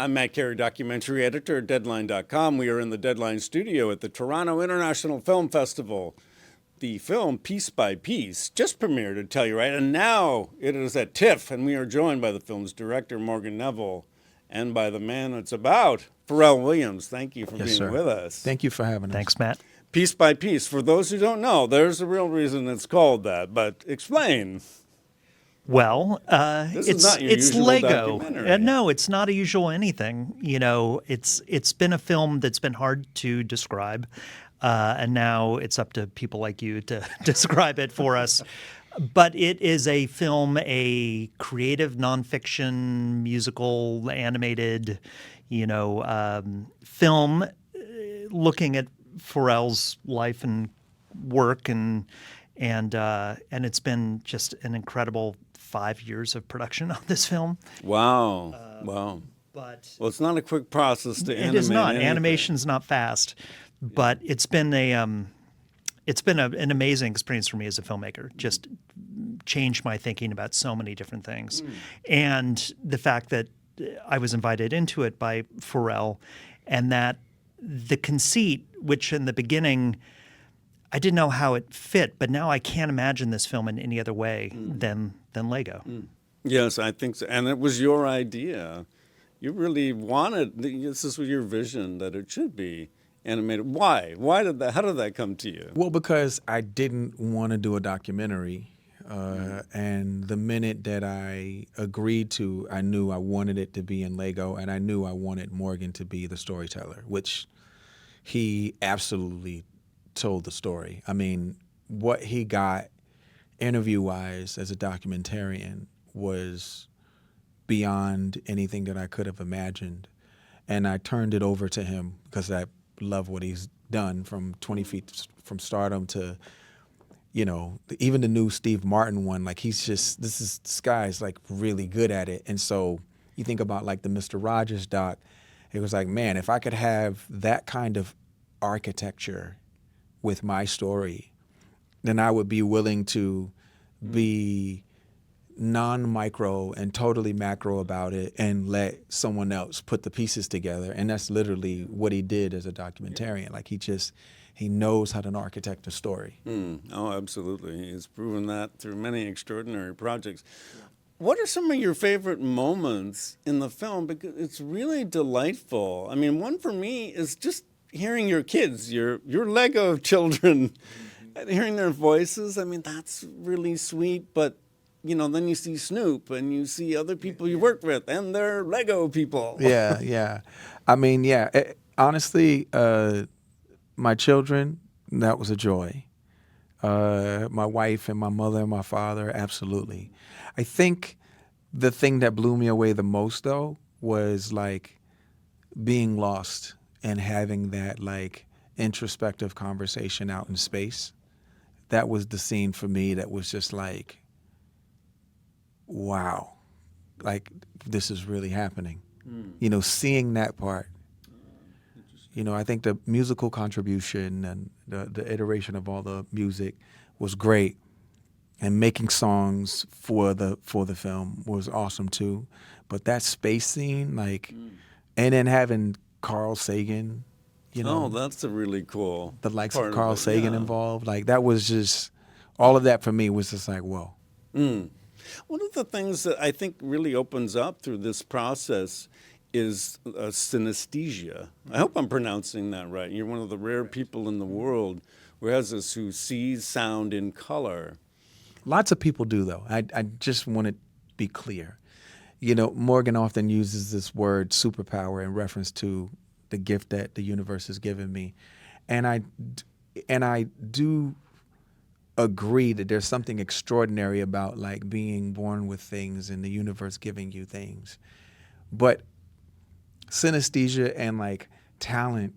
I'm Matt Carey, documentary editor at Deadline.com. We are in the Deadline studio at the Toronto International Film Festival. The film Piece by Piece just premiered, to tell you right, and now it is at TIFF, and we are joined by the film's director, Morgan Neville, and by the man it's about, Pharrell Williams. Thank you for being with us. Thank you for having us. Thanks, Matt. Piece by Piece. For those who don't know, there's a real reason it's called that, but explain. Well, it's Lego. Documentary. No, it's not a usual anything. You know, it's been a film that's been hard to describe, and now it's up to people like you to describe it for us. But it is a film, a creative nonfiction, musical, animated, film looking at Pharrell's life and work, and it's been just an incredible 5 years of production on this film. Wow. But Well, it's not a quick process to animate. it is not. anything. Animation's not fast, but it's been an amazing experience for me as a filmmaker. Just changed my thinking about so many different things, and the fact that I was invited into it by Pharrell, and that the conceit, which in the beginning I didn't know how it fit, but now I can't imagine this film in any other way than Lego. Yes, I think so. And it was your idea. You really wanted, this is your vision, that it should be animated. Why? How did that come to you? Well, because I didn't want to do a documentary. And the minute that I agreed to, I knew I wanted it to be in Lego, and I knew I wanted Morgan to be the storyteller, which he absolutely told the story. I mean, what he got interview-wise as a documentarian was beyond anything that I could have imagined. And I turned it over to him because I love what he's done, from 20 Feet from Stardom to, even the new Steve Martin one. Like, this guy's like really good at it. And so you think about like the Mr. Rogers doc, it was like, man, if I could have that kind of architecture with my story, then I would be willing to be non-micro and totally macro about it and let someone else put the pieces together. And that's literally what he did as a documentarian. Like, he knows how to architect a story. Oh, absolutely. He's proven that through many extraordinary projects. What are some of your favorite moments in the film? Because it's really delightful. I mean, one for me is just hearing your kids, your Lego children, and hearing their voices. I mean, that's really sweet. But, then you see Snoop and you see other people you work with, and they're Lego people. Yeah. I mean, honestly, my children, that was a joy. My wife and my mother and my father, absolutely. I think the thing that blew me away the most, though, was like being lost and having that like introspective conversation out in space. That was the scene for me that was just like, wow, like this is really happening. Seeing that part. I think the musical contribution and the iteration of all the music was great, and making songs for the film was awesome too. But that space scene, like, and then having Carl Sagan, Oh, that's a really cool. the likes part of Carl it, Sagan yeah. involved, like that was just, all of that for me was just like, whoa. One of the things that I think really opens up through this process is synesthesia. I hope I'm pronouncing that right. You're one of the rare people in the world who sees sound in color. Lots of people do, though. I just want to be clear. Morgan often uses this word superpower in reference to the gift that the universe has given me. And I do agree that there's something extraordinary about like being born with things and the universe giving you things. But synesthesia and like talent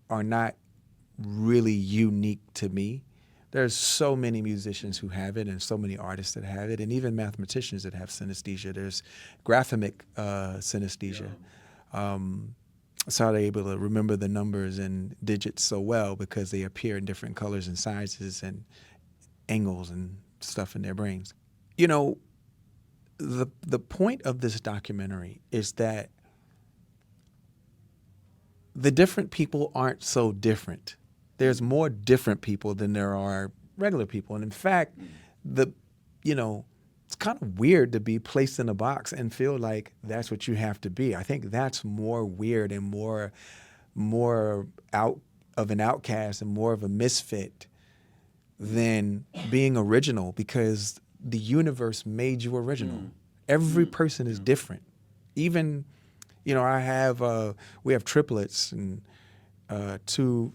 are not really unique to me. There's so many musicians who have it, and so many artists that have it, and even mathematicians that have synesthesia. There's graphemic synesthesia. So they're able to remember the numbers and digits so well because they appear in different colors and sizes and angles and stuff in their brains. The point of this documentary is that the different people aren't so different. There's more different people than there are regular people. And in fact, it's kind of weird to be placed in a box and feel like that's what you have to be. I think that's more weird and more out of an outcast and more of a misfit than being original, because the universe made you original. Every person is different. Even, we have triplets and two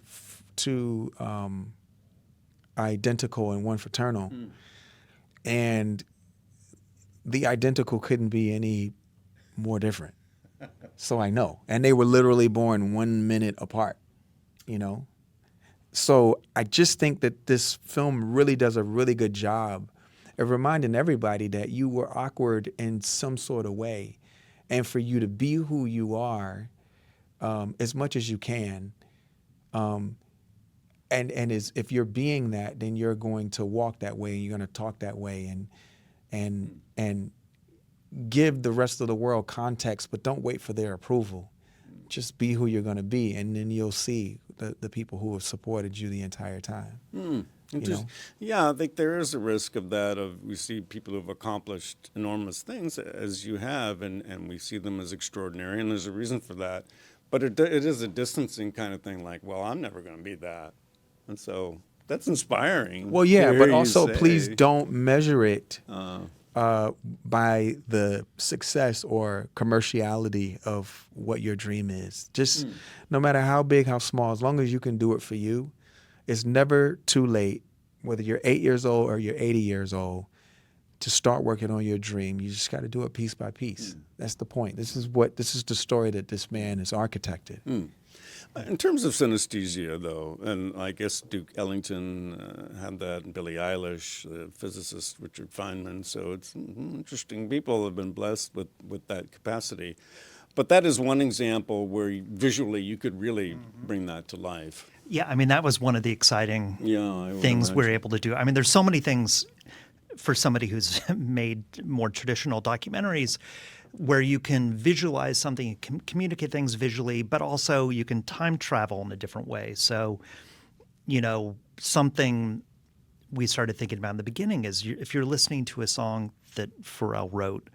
identical and one fraternal. And the identical couldn't be any more different. So I know. And they were literally born 1 minute apart, So I just think that this film really does a really good job of reminding everybody that you were awkward in some sort of way. And for you to be who you are as much as you can. If you're being that, then you're going to walk that way, and you're going to talk that way, and give the rest of the world context, but don't wait for their approval. Just be who you're going to be, and then you'll see the people who have supported you the entire time. Yeah, I think there is a risk of that. We see people who have accomplished enormous things, as you have, and we see them as extraordinary, and there's a reason for that. But it is a distancing kind of thing, like, well, I'm never going to be that. And so that's inspiring. Well, yeah, to but hear you also say. please don't measure it by the success or commerciality of what your dream is. Just no matter how big, how small, as long as you can do it for you, it's never too late, whether you're 8 years old or you're 80 years old, to start working on your dream. You just got to do it piece by piece. That's the point. This is the story that this man has architected. In terms of synesthesia, though, and I guess Duke Ellington had that, and Billie Eilish, the physicist Richard Feynman, so it's interesting. People have been blessed with that capacity. But that is one example where visually you could really bring that to life. Yeah, I mean, that was one of the exciting I would things we're imagine. able to do. I mean, there's so many things for somebody who's made more traditional documentaries where you can visualize something, you can communicate things visually, but also you can time travel in a different way. So, something we started thinking about in the beginning is if you're listening to a song that Pharrell wrote,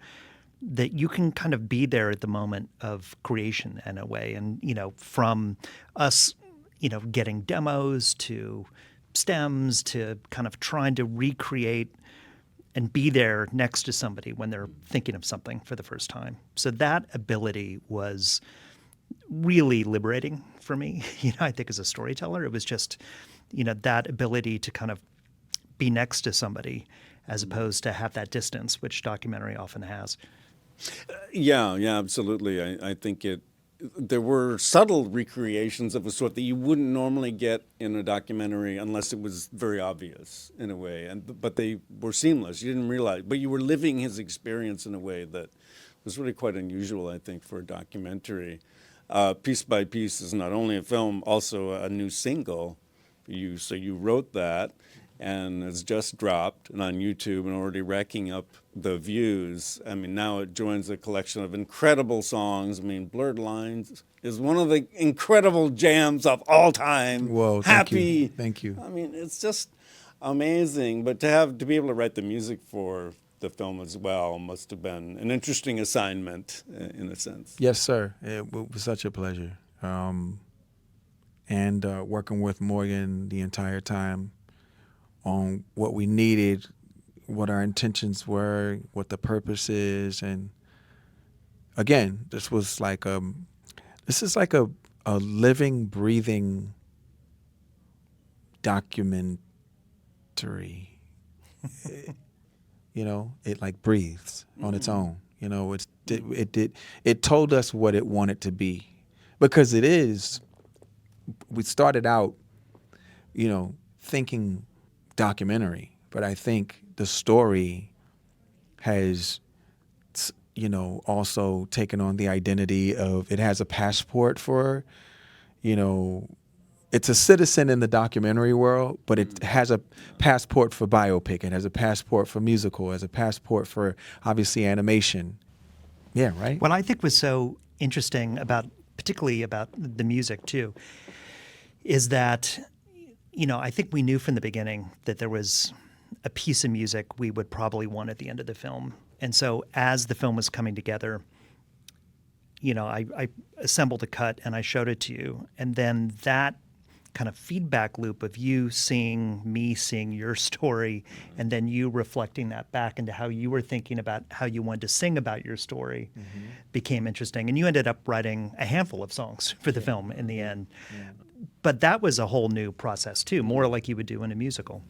that you can kind of be there at the moment of creation in a way. And, from us, getting demos to stems to kind of trying to recreate and be there next to somebody when they're thinking of something for the first time. So that ability was really liberating for me, I think as a storyteller. It was just, that ability to kind of be next to somebody as opposed to have that distance, which documentary often has. Yeah, absolutely. I think there were subtle recreations of a sort that you wouldn't normally get in a documentary unless it was very obvious in a way. But they were seamless. You didn't realize, but you were living his experience in a way that was really quite unusual, I think, for a documentary. Piece by Piece is not only a film, also a new single. So you wrote that, and it's just dropped and on YouTube and already racking up the views. I mean, now it joins a collection of incredible songs. I mean, Blurred Lines is one of the incredible jams of all time. Whoa, Happy. Thank you. I mean, it's just amazing. But to be able to write the music for the film as well must have been an interesting assignment in a sense. Yes, sir. It was such a pleasure. And working with Morgan the entire time on what we needed, what our intentions were, what the purpose is. And again, this is like a living, breathing documentary. It like breathes on its own. It told us what it wanted to be, because it is. We started out, thinking documentary, but I think the story has, also taken on the identity of, it has a passport for, it's a citizen in the documentary world, but it has a passport for biopic. It has a passport for musical. It has a passport for, obviously, animation. Yeah, right? What I think was so interesting about particularly about the music too, is that, I think we knew from the beginning that there was a piece of music we would probably want at the end of the film. And so as the film was coming together, I assembled a cut and I showed it to you. And then that kind of feedback loop of you seeing me seeing your story and then you reflecting that back into how you were thinking about how you wanted to sing about your story became interesting. And you ended up writing a handful of songs for the film in the end. But that was a whole new process too, more like you would do in a musical.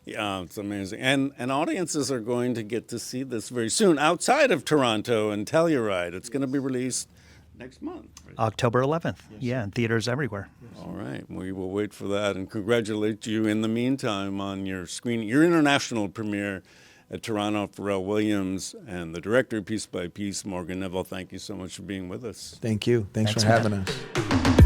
Yeah, it's amazing. And audiences are going to get to see this very soon outside of Toronto and Telluride. It's going to be released next month. October 11th. In theaters everywhere. All right. We will wait for that and congratulate you in the meantime on your international premiere at Toronto. Pharrell Williams and the director, Piece by Piece, Morgan Neville. Thank you so much for being with us. Thank you. Thanks for having us.